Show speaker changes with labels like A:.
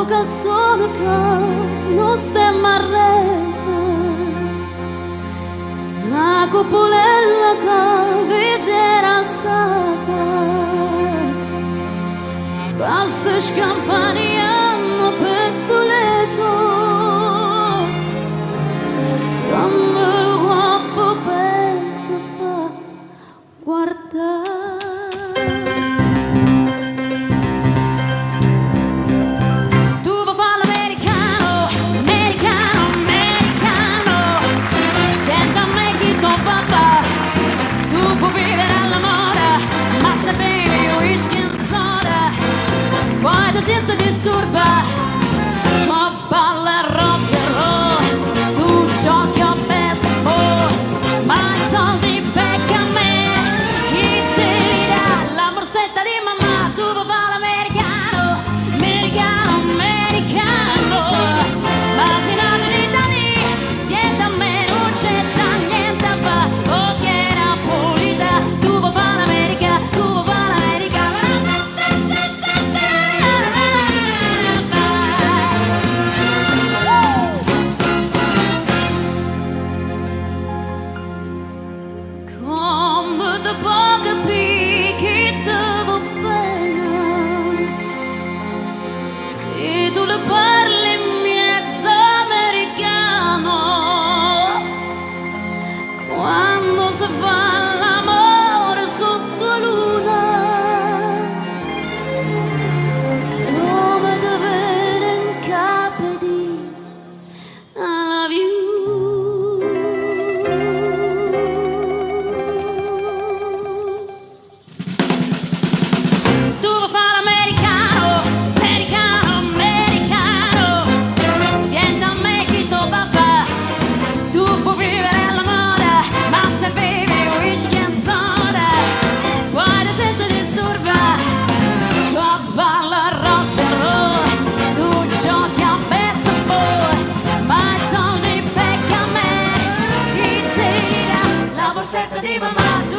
A: calzone che non stemma a rete, una cupolella che vi si era alzata, passa scampaniano per Toledo, come guapo per fa guardare. Poi ti sento disturba, tu balla rock and roll, tu giochi a baseball, ma i soldi becca a me, chi te li dà? La borsetta di mamma, tu vuoi fare l'americano, americano, americano, ma se nato in Italia, siete a me, non c'è sta niente a fa, ok Napolita, tu vuoi fare l'America, tu vuoi fare l'America. Fa l'amore sotto luna, come te vede in capo di I love you. Tu vuoi fare l'americano, americano, americano, siente a me chi tu va fa, tu puoi vivere alla moda, ma se bevi whisky and soda, poi ti sento disturba, tu balla rock and roll, tu giochi a baseball, ma i soldi becca a me, chi ti dà? La borsetta di mamma.